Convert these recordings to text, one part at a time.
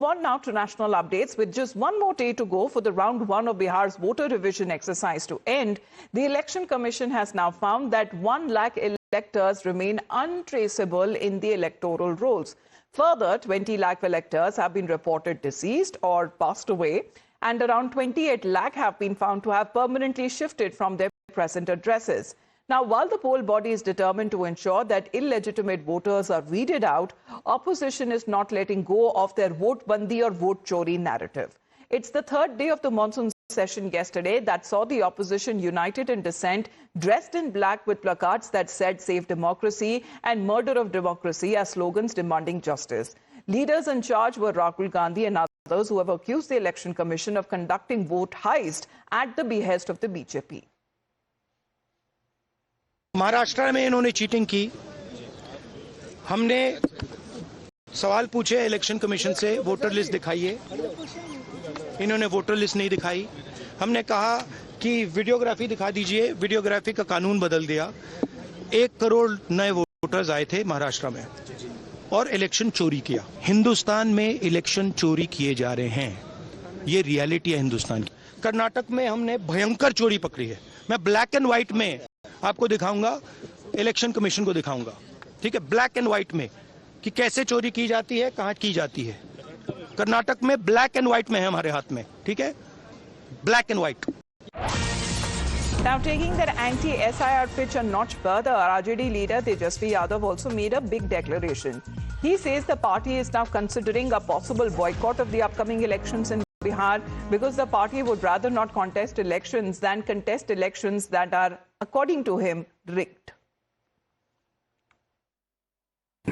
on now to national updates. With just one more day to go for the round one of Bihar's voter revision exercise to end, the Election Commission has now found that 1 lakh electors remain untraceable in the electoral rolls. Further, 20 lakh electors have been reported deceased or passed away, and around 28 lakh have been found to have permanently shifted from their present addresses. Now, while the poll body is determined to ensure that illegitimate voters are weeded out, opposition is not letting go of their vote bandi or vote chori narrative. It's the third day of the monsoon session yesterday that saw the opposition united in dissent, dressed in black with placards that said "Save Democracy" and "Murder of Democracy" as slogans demanding justice. Leaders in charge were Rahul Gandhi and others who have accused the Election Commission of conducting vote heist at the behest of the BJP. Maharashtra में इन्होंने cheating की। हमने सवाल पूछे election commission से, voter list दिखाइए। इन्होंने voter list नहीं दिखाई। हमने कहा कि वीडियोग्राफी दिखा दीजिए। वीडियोग्राफी का कानून बदल दिया। 1 करोड़ नए वोटर्स आए थे महाराष्ट्र में और इलेक्शन चोरी किया। हिंदुस्तान में इलेक्शन चोरी किए जा रहे हैं, ये रियलिटी है हिंदुस्तान की। कर्नाटक में हमने भयंकर चोरी पकड़ी है। मैं ब्लैक एंड व्हाइट में आपको दिखाऊंगा, इलेक्शन कमीशन को दिखाऊंगा, ठीक है, ब्लैक एंड व्हाइट में कि कैसे चोरी की जाती है, कहां की जाती है। कर्नाटक में ब्लैक एंड व्हाइट में है हमारे हाथ में, ठीक है, black and white. Now, taking their anti-SIR pitch a notch further, RJD leader Tejasvi Yadav also made a big declaration. He says the party is now considering a possible boycott of the upcoming elections in Bihar because the party would rather not contest elections than contest elections that are, according to him, rigged.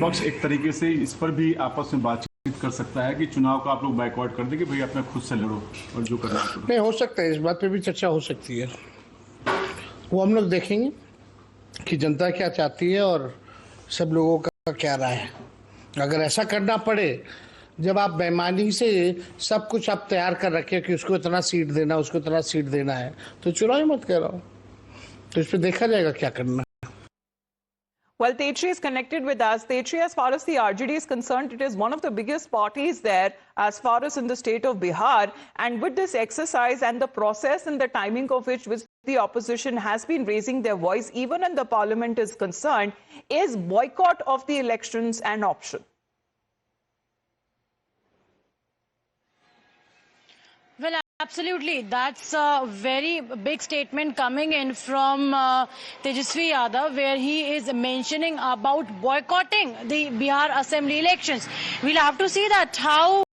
पक्ष एक तरीके से इस पर भी आपस में बातचीत कर सकता है कि चुनाव का आप लोग बाइकआउट कर दें कि भाई अपना खुद से लड़ो और जो करना है। नहीं, हो सकता है, इस बात पे भी चर्चा हो सकती है। वो हम लोग देखेंगे कि जनता क्या चाहती है और सब लोगों का क्या राय है। अगर ऐसा करना पड़े, जब आप बेईमानी से सब कुछ आप तैयार कर रखे कि उसको इतना सीट देना, उसको इतना सीट देना है, तो चुनाव ही मत कराओ। तो इस पर देखा जाएगा क्या करना है। Well, Tetri is connected with us. Tetri, as far as the RJD is concerned, it is one of the biggest parties there as far as in the state of Bihar. And with this exercise and the process and the timing of which the opposition has been raising their voice, even in the parliament is concerned, is boycott of the elections an option? Well, absolutely. That's a very big statement coming in from Tejasvi Yadav, where he is mentioning about boycotting the Bihar Assembly elections. We'll have to see that how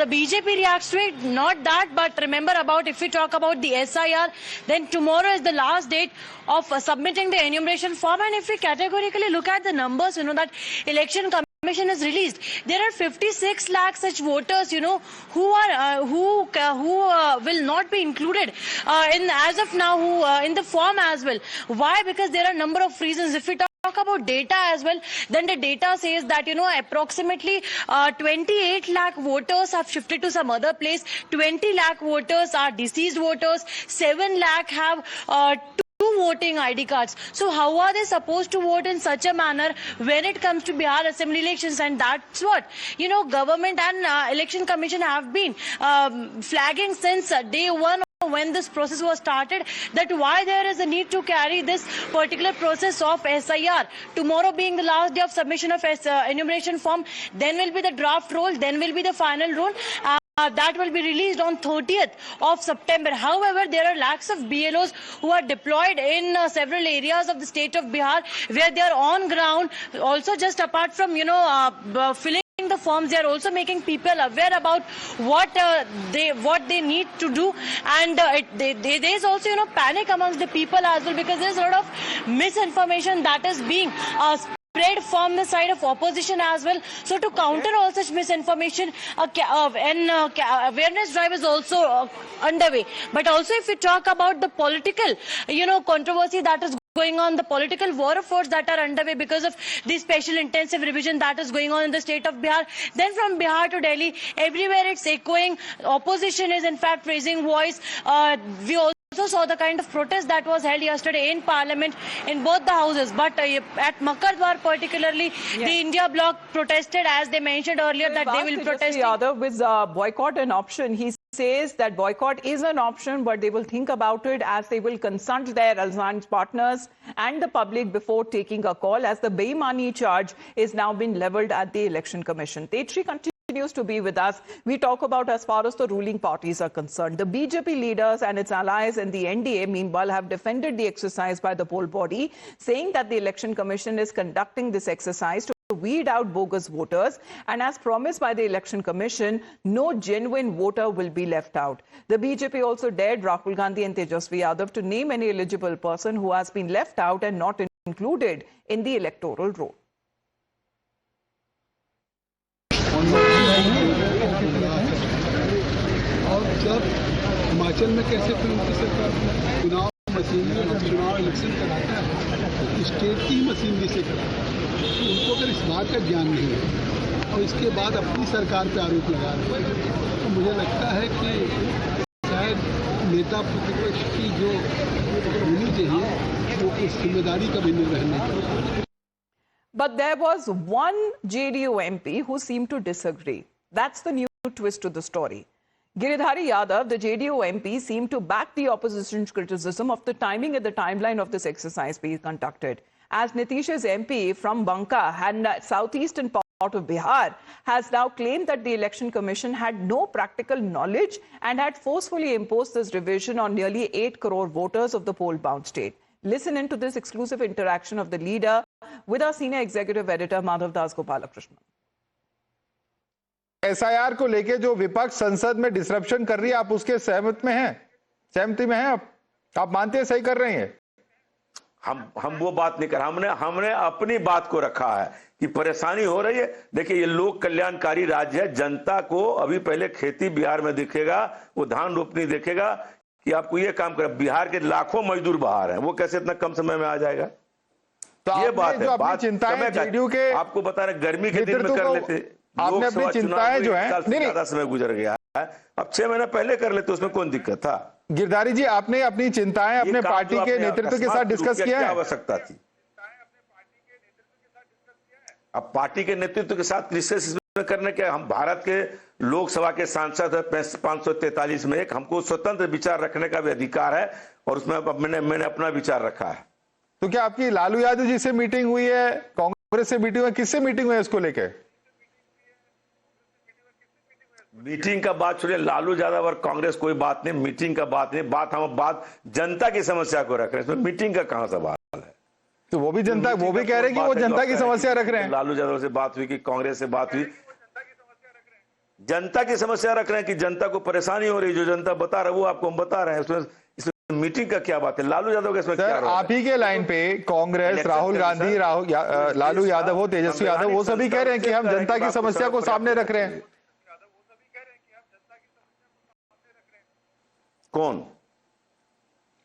the BJP reacts to it. Not that, but remember about, if we talk about the SIR, then tomorrow is the last date of submitting the enumeration form. And if we categorically look at the numbers, that Election Commission has released, there are 56 lakh such voters, who will not be included in as of now, in the form as well. Why? Because there are a number of reasons. If we talk about data as well, then the data says that approximately 28 lakh voters have shifted to some other place. 20 lakh voters are deceased voters. 7 lakh have two voting ID cards. So how are they supposed to vote in such a manner when it comes to Bihar Assembly elections? And that's what government and Election Commission have been flagging since day one when this process was started, that why there is a need to carry this particular process of SIR. Tomorrow being the last day of submission of enumeration form, then will be the draft roll, then will be the final roll. That will be released on 30th of September. However, there are lakhs of BLOs who are deployed in several areas of the state of Bihar where they are on ground. Also, just apart from, filling the forms, they are also making people aware about what they need to do, and there is also panic amongst the people as well, because there is a lot of misinformation that is being spread from the side of opposition as well. So to counter all such misinformation, awareness drive is also underway. But also, if we talk about the political controversy that is going on, the political war of words that are underway because of the special intensive revision that is going on in the state of Bihar, then from Bihar to Delhi, everywhere it's echoing. Opposition is in fact raising voice. We also also saw the kind of protest that was held yesterday in Parliament in both the houses. But at Makardwar particularly, the India bloc protested, as they mentioned earlier, that they will protest. Yadav, with boycott an option, he says that boycott is an option, but they will think about it as they will consult their alliance partners and the public before taking a call, as the Beimani charge is now been leveled at the Election Commission. Tetri continues to be with us. We talk about as far as the ruling parties are concerned. The BJP leaders and its allies in the NDA, meanwhile, have defended the exercise by the poll body, saying that the Election Commission is conducting this exercise to weed out bogus voters, and as promised by the Election Commission, no genuine voter will be left out. The BJP also dared Rahul Gandhi and Tejasvi Yadav to name any eligible person who has been left out and not included in the electoral roll. और जब हिमाचल में कैसे उनकी सरकार चुनाव machinery चुनाव election कराता है, स्टेट की मशीनरी से कराता है, तो उनको अगर इस बात का ज्ञान नहीं है और इसके बाद अपनी सरकार पे आरोप लगा रहे हैं, तो मुझे लगता है कि शायद नेता प्रतिपक्ष की जो होनी चाहिए वो उस जिम्मेदारी का भी निर्वहन नहीं करता। But there was one JDU MP who seemed to disagree. That's the new twist to the story. Giridhari Yadav, the JDU MP, seemed to back the opposition's criticism of the timing and the timeline of this exercise being conducted. As Nitish's MP from Banka and southeastern part of Bihar has now claimed that the Election Commission had no practical knowledge and had forcefully imposed this revision on nearly 8 crore voters of the poll-bound state. Listen into this exclusive interaction of the leader with our senior executive editor Madhav Das Gopalakrishnan. SIR को लेके जो विपक्ष संसद में disruption कर रही है, आप उसके सहमति में हैं? आप मानते हैं सही कर रही हैं? हम वो बात नहीं कर, हमने अपनी बात को रखा है कि परेशानी हो रही है। देखिए, ये लोक कल्याणकारी राज्य है। जनता को अभी पहले खेती बिहार में दिखेगा, वो धान रोपनी देखेगा कि आपको ये काम कर। बिहार के लाखों मजदूर बाहर हैं, वो कैसे इतना कम समय में आ जाएगा? तो ये बात है। बात चिंताएं जेडीयू के, आपको बता रहे गर्मी के दिन में कर लेते, आपने अपनी चिंताएं जो है, ज्यादा समय गुजर गया है, अब 6 महीना पहले कर लेते, उसमें कौन दिक्कत था? गिरधारी जी, आपने अपनी चिंताएं अपने पार्टी के नेतृत्व के साथ डिस्कस किया है? आवश्यकता थी, अब पार्टी के नेतृत्व के साथ डिस्कस करने के। हम भारत के लोकसभा के सांसद है 543 में एक, हमको स्वतंत्र विचार रखने का भी अधिकार है और उसमें मैंने अपना विचार रखा है। तो क्या आपकी लालू यादव जी से मीटिंग हुई है, कांग्रेस से मीटिंग हुई, किससे मीटिंग हुई है इसको लेके? मीटिंग का बात छोड़िए, लालू यादव और कांग्रेस कोई बात नहीं, मीटिंग का बात नहीं, हम बात जनता की समस्या को रख रहे हैं, इसमें मीटिंग का कहां सवाल है? तो वो भी जनता, वो भी कह रहे हैं कि वो जनता की समस्या रख रहे हैं। लालू यादव से बात हुई कि कांग्रेस से बात हुई, जनता की समस्या रख रहे हैं कि जनता को परेशानी हो रही है, जो जनता बता रहा है वो आपको हम बता रहे हैं। इसमें मीटिंग का क्या बात है? लालू यादव का इसमें क्या? आप ही के लाइन पे कांग्रेस, राहुल गांधी, लालू यादव हो, तेजस्वी यादव, वो सभी कह रहे हैं कि हम जनता की समस्या को सामने रख रहे हैं। कौन?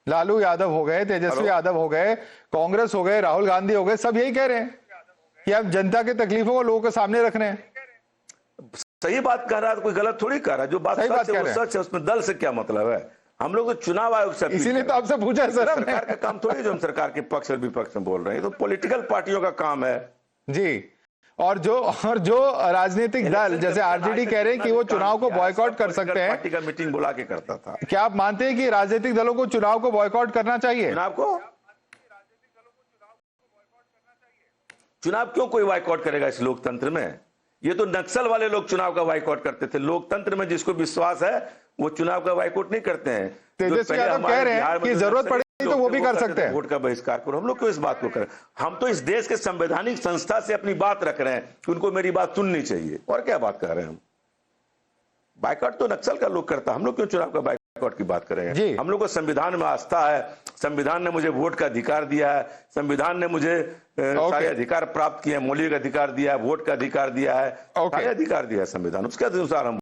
लालू यादव हो गए, तेजस्वी यादव हो गए, कांग्रेस हो गए, राहुल गांधी हो गए, सब यही कह रहे हैं कि हम जनता की तकलीफों को लोगों के सामने रख रहे हैं। सही बात कह रहा है तो कोई गलत थोड़ी कह रहा है। जो बात सच है वो सच है, उसमें दल से क्या मतलब है? हम लोग तो चुनाव आयोग से, इसीलिए तो आपसे पूछा है सर। सरकार का काम थोड़ी जो हम सरकार के पक्ष और विपक्ष में बोल रहे हैं, तो पॉलिटिकल पार्टियों का काम है जी। और जो राजनीतिक दल जैसे आरजेडी कह रहे हैं कि वो चुनाव को बॉयकॉट कर सकते हैं, पार्टी का मीटिंग बुला के करता था। क्या आप मानते हैं कि राजनीतिक दलों को चुनाव को बॉयकॉट करना चाहिए? चुनाव क्यों कोई बॉयकॉट करेगा इस लोकतंत्र में? ये तो नक्सल वाले लोग चुनाव का बॉयकॉट करते थे। लोकतंत्र में जिसको विश्वास है वो चुनाव का बॉयकॉट नहीं करते हैं। तेजस्वी यादव कह रहे हैं कि जरूरत पड़ेगी तो वो भी कर सकते हैं, वोट का बहिष्कार करो। हम लोग क्यों इस बात को करें? हम तो इस देश के संवैधानिक संस्था से अपनी बात रख रहे हैं कि उनको मेरी बात सुननी चाहिए। और क्या बात कर रहे हैं हम? बायकॉट तो नक्सल का लोग करता, हम लोग क्यों चुनाव का बायकॉट की बात करेंगे? हम लोग को संविधान में आस्था है, संविधान ने मुझे वोट का अधिकार दिया है, संविधान ने मुझे सारे अधिकार प्राप्त किए, मौलिक अधिकार दिया है, वोट का अधिकार दिया है, सारे अधिकार दिया है संविधान, उसके अनुसार हम